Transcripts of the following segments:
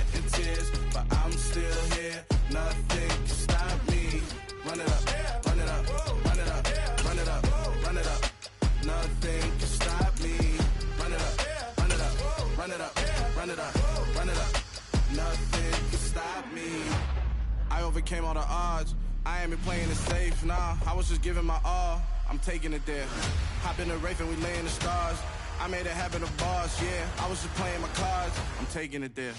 shedding tears, but I'm still here. Nothing can stop me. Run it up, run it up, run it up, run it up, run it up. Nothing can stop me. Run it up, run it up, run it up, run it up, run it up. Nothing can stop me. I overcame all the odds. I ain't been playing it safe, nah. I was just giving my all. I'm taking it there. Hop in the Wraith and we lay in the stars. I made it happen to boss, yeah. I was just playing my cards. I'm taking it there.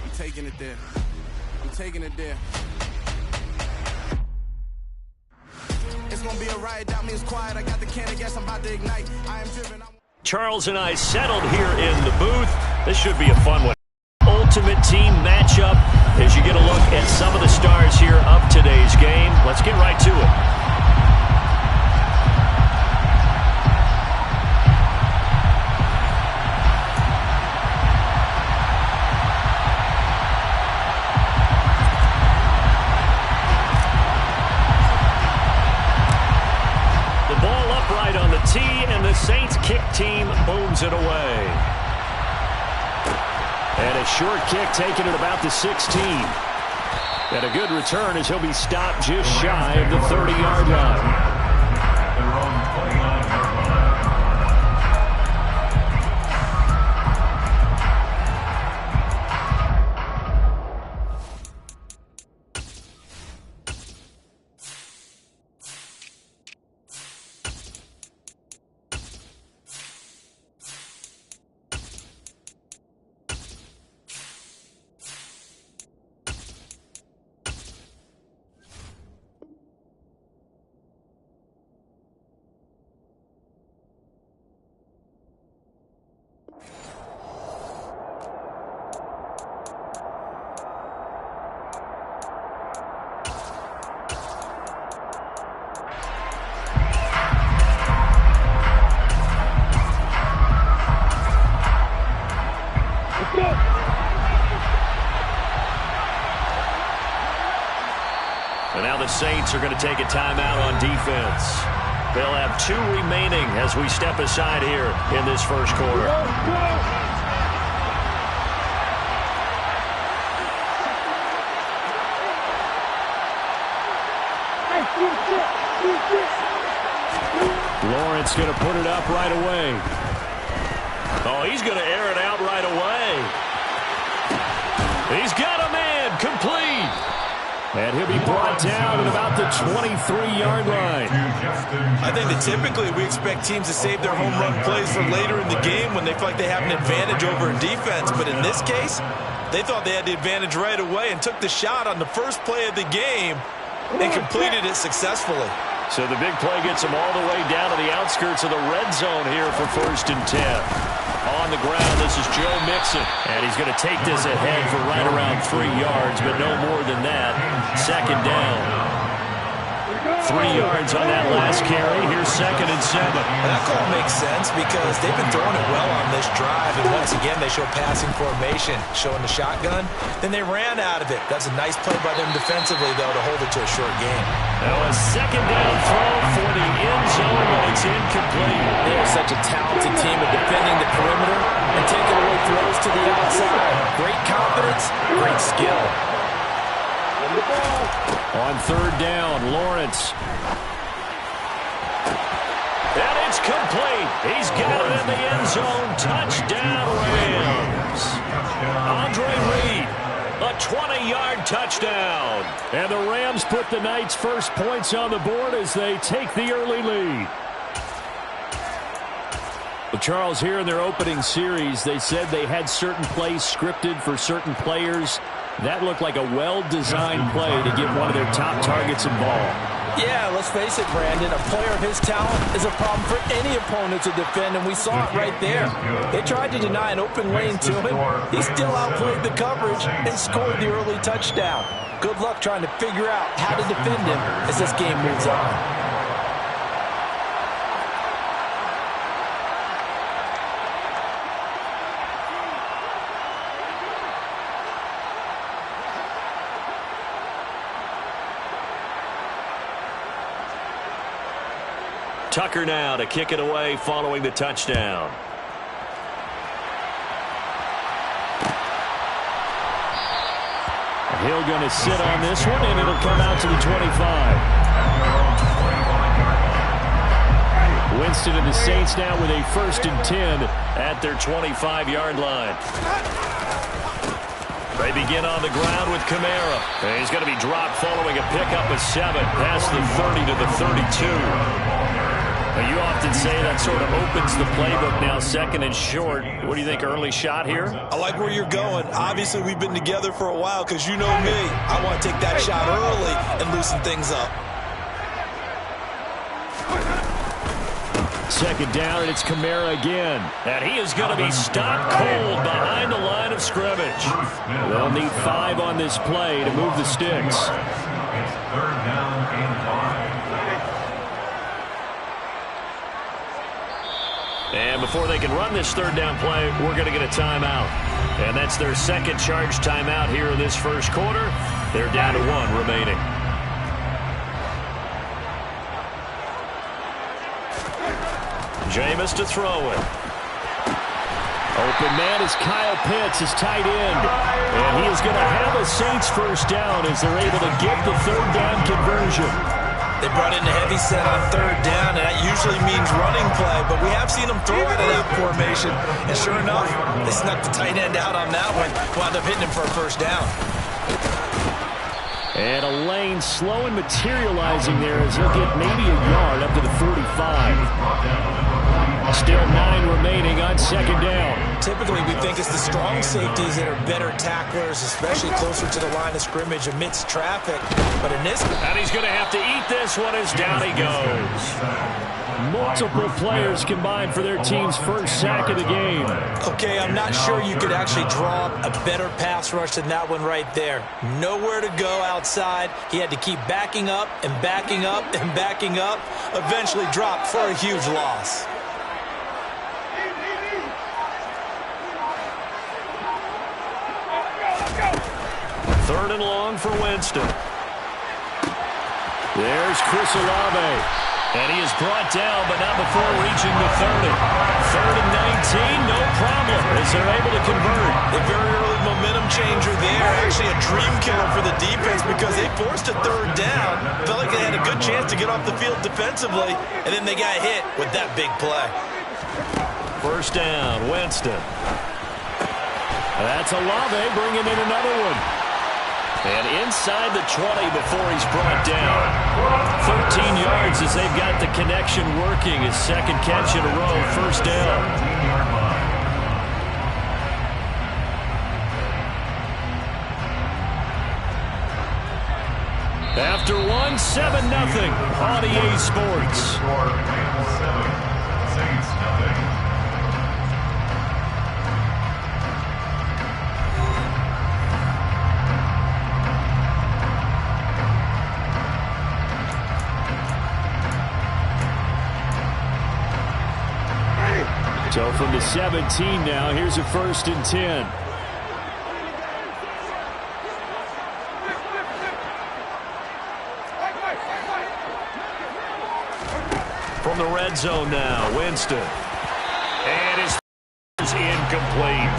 I'm taking it there. I'm taking it there. It's gonna be a riot, doubt me it's quiet. I got the can of gas, I'm about to ignite. I am driven. Charles and I settled here in the booth. This should be a fun one. Ultimate team matchup as you get a look at some of the stars here of today's game. Let's get right to it. And the Saints kick team booms it away. And a short kick taken at about the 16. And a good return as he'll be stopped just shy of the 30-yard line. And now the Saints are going to take a timeout on defense. They'll have 2 remaining as we step aside here in this first quarter. Lawrence going to put it up right away. Oh, he's going to air it out right away. He's got a man complete. And he'll be brought down at about the 23-yard line. I think that typically we expect teams to save their home run plays for later in the game when they feel like they have an advantage over a defense. But in this case, they thought they had the advantage right away and took the shot on the first play of the game and completed it successfully. So the big play gets them all the way down to the outskirts of the red zone here for 1st and 10. On the ground, this is Joe Mixon. And he's going to take this ahead for right around 3 yards, but no more than that. 2nd down. 3 yards on that last carry. Here's 2nd and 7. And that call makes sense because they've been throwing it well on this drive. And once again, they show passing formation, showing the shotgun. Then they ran out of it. That's a nice play by them defensively, though, to hold it to a short game. Now a 2nd down throw for the end zone, but it's incomplete. They are such a talented team at defending the perimeter and taking away throws to the outside. Great confidence, great skill. On 3rd down, Lawrence. And it's complete. He's got it in the end zone. Touchdown, Rams. Andre Reed, a 20-yard touchdown. And the Rams put the Knights' first points on the board as they take the early lead. Well, Charles, here in their opening series, they said they had certain plays scripted for certain players. That looked like a well-designed play to get one of their top targets involved. Yeah, let's face it, Brandon. A player of his talent is a problem for any opponent to defend, and we saw it right there. They tried to deny an open lane to him. He still outplayed the coverage and scored the early touchdown. Good luck trying to figure out how to defend him as this game moves on. Tucker now to kick it away following the touchdown. Hill going to sit on this one, and it'll come out to the 25. Winston and the Saints now with a 1st and 10 at their 25-yard line. They begin on the ground with Kamara. And he's going to be dropped following a pickup of 7 past the 30 to the 32. Now, you often say that sort of opens the playbook now, 2nd and short. What do you think, early shot here? I like where you're going. Obviously, we've been together for a while because you know me. I want to take that shot early and loosen things up. 2nd down, and it's Kamara again. And he is going to be stopped cold behind the line of scrimmage. They'll need 5 on this play to move the sticks. And before they can run this 3rd down play, we're going to get a timeout. And that's their 2nd charge timeout here in this 1st quarter. They're down to 1 remaining. Jameis to throw it. Open man is Kyle Pitts, his tight end. And he is going to have a Saints 1st down as they're able to get the 3rd down conversion. They brought in a heavy set on 3rd down, and that usually means running play, but we have seen them throw out of that formation. And sure enough, they snuck the tight end out on that one, wound up hitting him for a 1st down. And a lane slow and materializing there as he'll get maybe a yard up to the 45. Still 9 remaining on 2nd down. Typically, we think it's the strong safeties that are better tacklers, especially closer to the line of scrimmage amidst traffic. But in this... And he's going to have to eat this one as down he goes. Multiple players combined for their team's 1st sack of the game. Okay, I'm not sure you could actually draw up a better pass rush than that one right there. Nowhere to go outside. He had to keep backing up and backing up and backing up. Eventually dropped for a huge loss. 3rd and long for Winston. There's Chris Olave. And he is brought down, but not before reaching the 30. 3rd and 19, no problem, as they're able to convert. A very early momentum changer there. Actually a dream killer for the defense because they forced a 3rd down. Felt like they had a good chance to get off the field defensively, and then they got hit with that big play. 1st down, Winston. That's Olave bringing in another one. And inside the 20 before he's brought down. 13 yards as they've got the connection working. His 2nd catch in a row, 1st down. After 1, 7-0 on EA Sports. So from the 17 now, here's a 1st and 10. From the red zone now, Winston. And his is incomplete.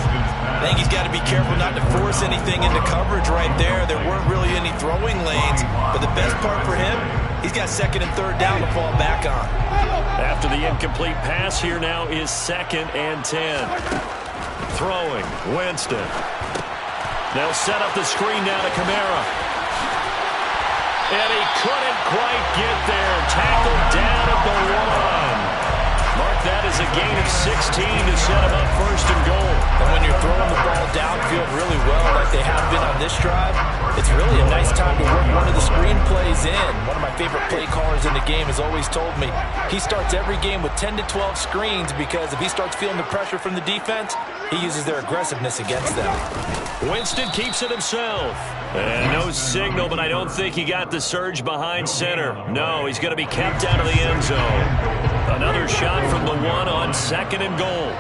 I think he's got to be careful not to force anything into coverage right there. There weren't really any throwing lanes, but the best part for him, he's got 2nd and 3rd down to fall back on. After the incomplete pass, here now is 2nd and 10. Throwing, Winston. They'll set up the screen now to Kamara. And he couldn't quite get there. Tackled down at the 1. Mark that as a gain of 16 to set him up 1st and goal. And when you're throwing the ball downfield really well like they have been on this drive, it's really a nice time to work one of the screen plays in. One of my favorite play callers in the game has always told me he starts every game with 10 to 12 screens because if he starts feeling the pressure from the defense, he uses their aggressiveness against them. Winston keeps it himself. And no signal, but I don't think he got the surge behind center. No, he's going to be kept out of the end zone. Another shot from the 1 on 2nd and goal.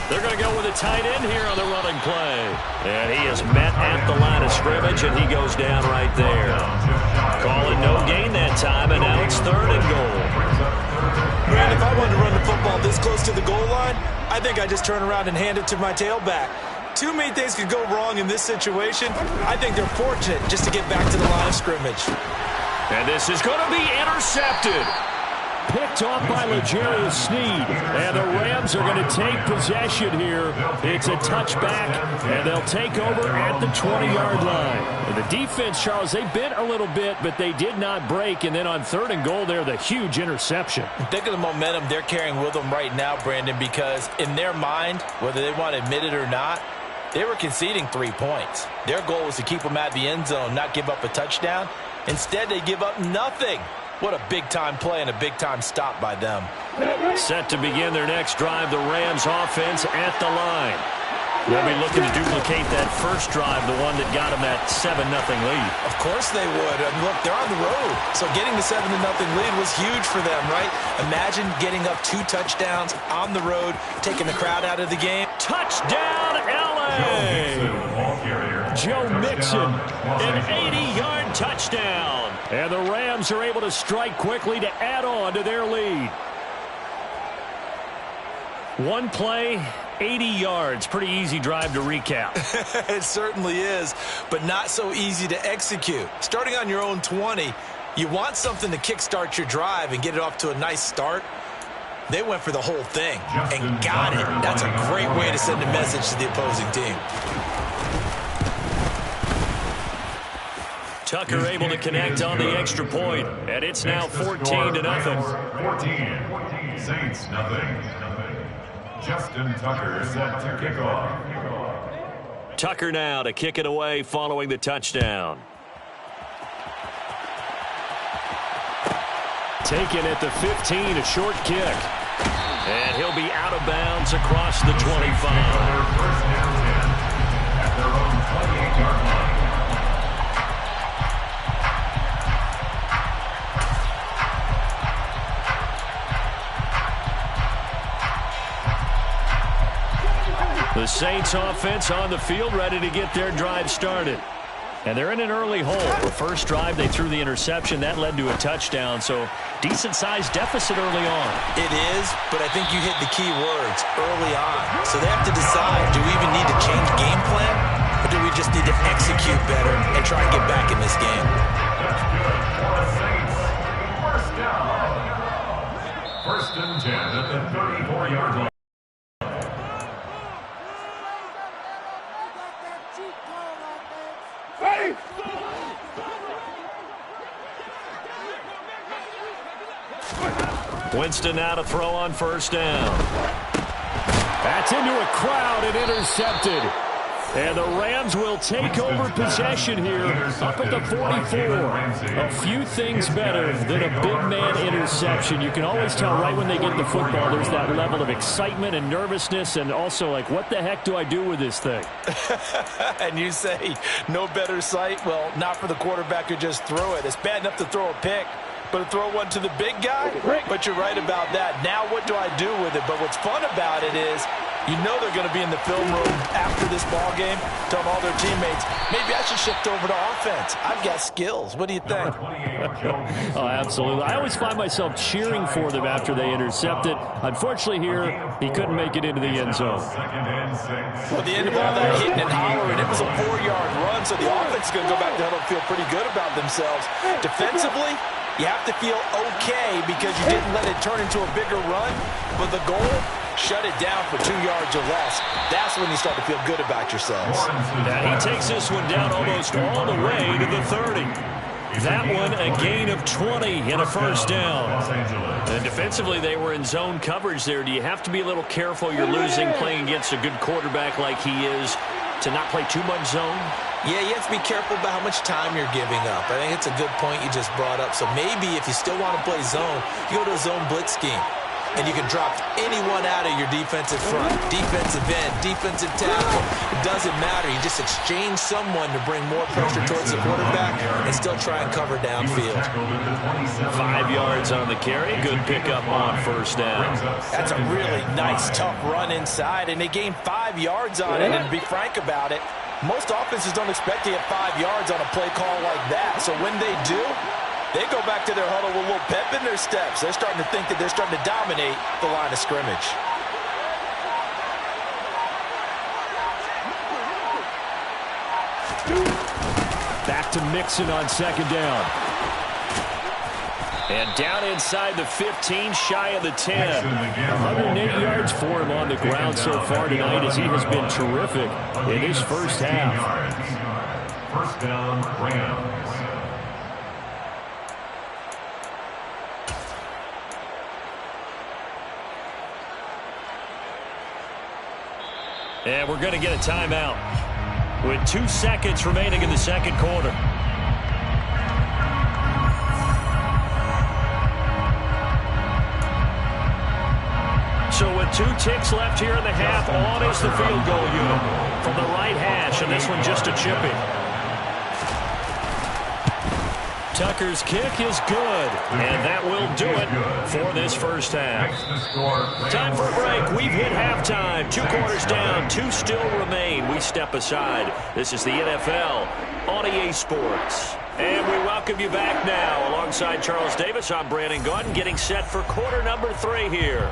They're going to go with a tight end here on the running play. And he is met at the line of scrimmage, and he goes down right there. Call it no gain that time, and now it's 3rd and goal. Brandon, close to the goal line, I think I just turn around and hand it to my tailback. Too many things could go wrong in this situation. I think they're fortunate just to get back to the line of scrimmage. And this is going to be intercepted. Picked off by L'Jarius Sneed. And the Rams are going to take possession here. It's a touchback, and they'll take over at the 20-yard line. And the defense, Charles, they bent a little bit, but they did not break. And then on 3rd and goal there, the huge interception. Think of the momentum they're carrying with them right now, Brandon, because in their mind, whether they want to admit it or not, they were conceding 3 points. Their goal was to keep them at the end zone, not give up a touchdown. Instead, they give up nothing. What a big-time play and a big-time stop by them. Set to begin their next drive, the Rams offense at the line. They'll be looking to duplicate that first drive, the one that got them that 7-0 lead. Of course they would. I mean, look, they're on the road. So getting the 7-0 lead was huge for them, right? Imagine getting up 2 touchdowns on the road, taking the crowd out of the game. Touchdown, L.A. Joe Mixon, an 80-yard touchdown. And the Rams are able to strike quickly to add on to their lead. One play, 80 yards. Pretty easy drive to recap. It certainly is, but not so easy to execute. Starting on your own 20, you want something to kickstart your drive and get it off to a nice start. They went for the whole thing and got it. That's a great way to send a message to the opposing team. Tucker able to connect on the extra point, and it's now 14-0. 14, Saints nothing. Justin Tucker set to kick off. Tucker now to kick it away following the touchdown. Taken at the 15, a short kick. And he'll be out of bounds across the 25. First down 10 at their own 28-yard line. The Saints offense on the field, ready to get their drive started. And they're in an early hole. The first drive, they threw the interception. That led to a touchdown, so decent-sized deficit early on. It is, but I think you hit the key words, early on. So they have to decide, do we even need to change game plan, or do we just need to execute better and try and get back in this game? That's good for the Saints. First down. 1st and 10 at the 34-yard line. Winston now to throw on 1st down. That's into a crowd and intercepted. And the Rams will take over possession here up at the 44. A few things better than a big man interception. You can always tell right when they get the football, there's that level of excitement and nervousness, and also like, what the heck do I do with this thing? And you say, no better sight? Well, not for the quarterback who just threw it. It's bad enough to throw a pick, but to throw one to the big guy? But you're right about that. Now what do I do with it? But what's fun about it is you know they're going to be in the film room after this ball game, telling all their teammates, maybe I should shift over to offense. I've got skills. What do you think? Oh, absolutely. I always find myself cheering for them after they intercept it. Unfortunately here, he couldn't make it into the end zone. Well, the end of all that hitting and hollering, it was a 4-yard run, so the offense is going to go back to huddle and feel pretty good about themselves. Defensively, you have to feel okay because you didn't let it turn into a bigger run, but the goal, shut it down for 2 yards or less. That's when you start to feel good about yourselves. And he takes this one down almost all the way to the 30. That one a gain of 20 and a 1st down. And defensively, they were in zone coverage there. Do you have to be a little careful? You're losing playing against a good quarterback like he is to not play too much zone? Yeah, you have to be careful about how much time you're giving up. I think it's a good point you just brought up. So maybe if you still want to play zone, you go to a zone blitz scheme. And you can drop anyone out of your defensive front, defensive end, defensive tackle. It doesn't matter. You just exchange someone to bring more pressure towards the quarterback and still try and cover downfield. 5 yards on the carry. Good pickup on 1st down. That's a really nice, tough run inside, and they gained 5 yards on it. And to be frank about it, most offenses don't expect to get 5 yards on a play call like that. So when they do, They go back to their huddle with a little pep in their steps. They're starting to think that they're starting to dominate the line of scrimmage. Back to Mixon on second down. And down inside the 15, shy of the 10. 108 yards for him on the ground so far tonight as he has been terrific in his first half. First down, Rams. And we're going to get a timeout with 2 seconds remaining in the second quarter. So with 2 ticks left here in the half, on is the field goal unit from the right hash, and this one just a chipping. Tucker's kick is good, and that will do it for this first half. Time for a break. We've hit halftime. 2 quarters down, 2 still remain. We step aside. This is the NFL on EA Sports. And we welcome you back now. Alongside Charles Davis, I'm Brandon Gaudin, getting set for quarter number 3 here.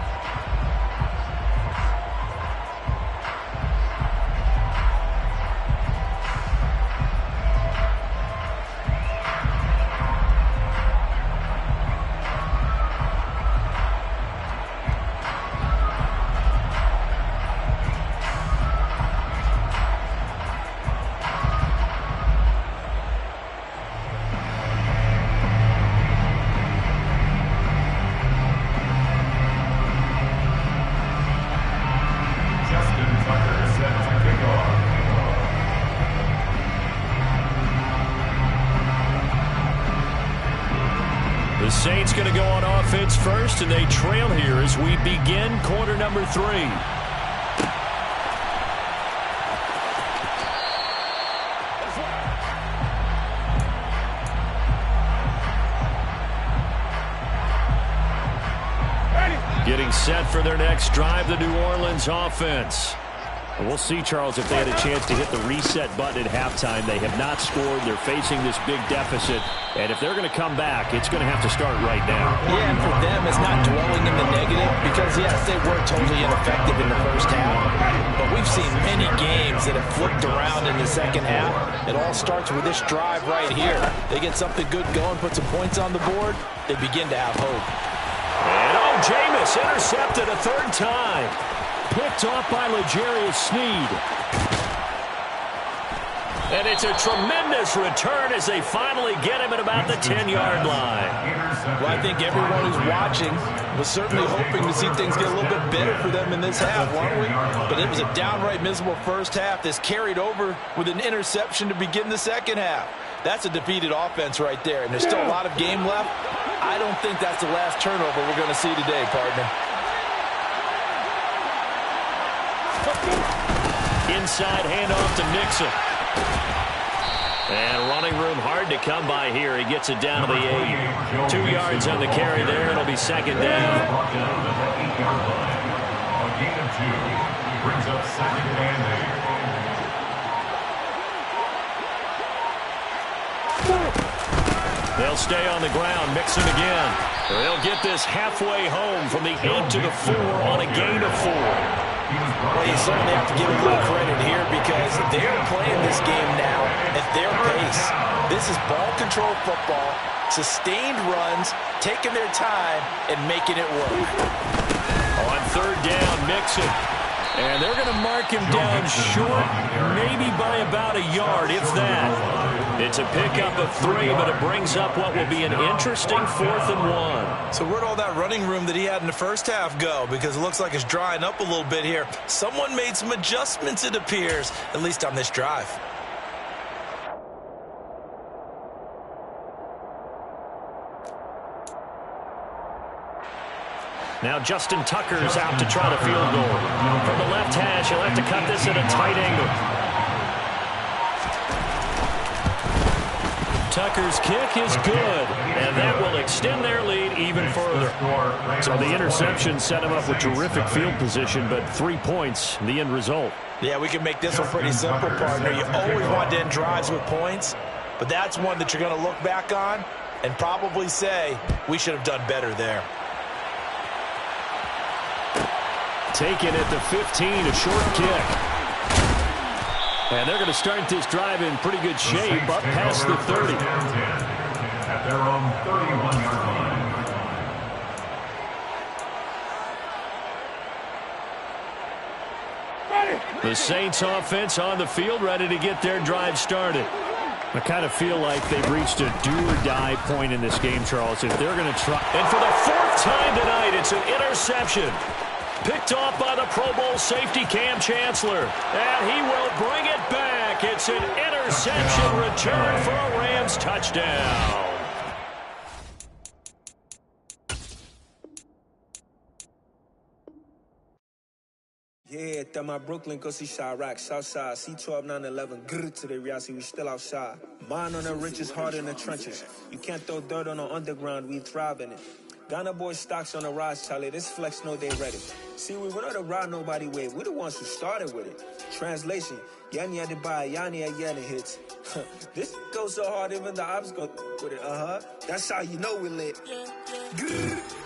The Saints going to go on offense first, and they trail here as we begin quarter number 3. Getting set for their next drive, the New Orleans offense. And we'll see, Charles, if they had a chance to hit the reset button at halftime. They have not scored. They're facing this big deficit. And if they're going to come back, it's going to have to start right now. Yeah, and for them, it's not dwelling in the negative because, yes, they were totally ineffective in the first half. But we've seen many games that have flipped around in the second half. It all starts with this drive right here. They get something good going, put some points on the board, they begin to have hope. And, Jameis intercepted a 3rd time. Picked off by L'Jarius Sneed. And it's a tremendous return as they finally get him at about the 10-yard line. Well, I think everyone who's watching was certainly hoping to see things get a little bit better for them in this half, weren't we? But it was a downright miserable first half that's carried over with an interception to begin the second half. That's a defeated offense right there, and there's still a lot of game left. I don't think that's the last turnover we're going to see today, partner. Inside handoff to Mixon. And running room hard to come by here. He gets it down to the 8. 2 yards on the carry there. It'll be second down. A gain of 2 brings up second and 8. They'll stay on the ground. Mixon again. They'll get this halfway home from the 8 to the 4 on a gain of 4. Well, you certainly have to give a little credit here because they're playing this game now at their pace. This is ball control football, sustained runs, taking their time, and making it work. On 3rd down, Mixon. And they're going to mark him down short, maybe by about a yard, if that. It's a pickup of 3, but it brings up what will be an interesting 4th and 1. So where'd all that running room that he had in the first half go? Because it looks like it's drying up a little bit here. Someone made some adjustments, it appears, at least on this drive. Now Justin Tucker's out to try the field goal. From the left hash, he'll have to cut this at a tight angle. Tucker's kick is good, and that will extend their lead even further. So the interception set him up with terrific field position, but 3 points, the end result. Yeah, we can make this one pretty simple, partner. You always want to end drives with points, but that's one that you're going to look back on and probably say, we should have done better there. Taken at the 15, a short kick. And they're going to start this drive in pretty good shape, up past the 30. At their own 31-yard line. The Saints offense on the field, ready to get their drive started. I kind of feel like they've reached a do-or-die point in this game, Charles. If they're going to try. And for the 4th time tonight, it's an interception. Picked off by the Pro Bowl safety Cam Chancellor. And he will bring it back. It's an interception return for a Rams touchdown. Yeah, that my Brooklyn, go see Chirac, Southside, C12, 911, grrr to the reality, we still outside. Mine on the riches, hard in the trenches. You can't throw dirt on the underground, we thrive in it. Ghana boys stocks on the rise, Charlie, this flex know they ready. See, we were not to ride nobody way, we the ones who started with it. Translation, Yanni had to buy, Yanni had Yanni hits. This goes so hard, even the ops go with it, That's how you know we lit. Grrr.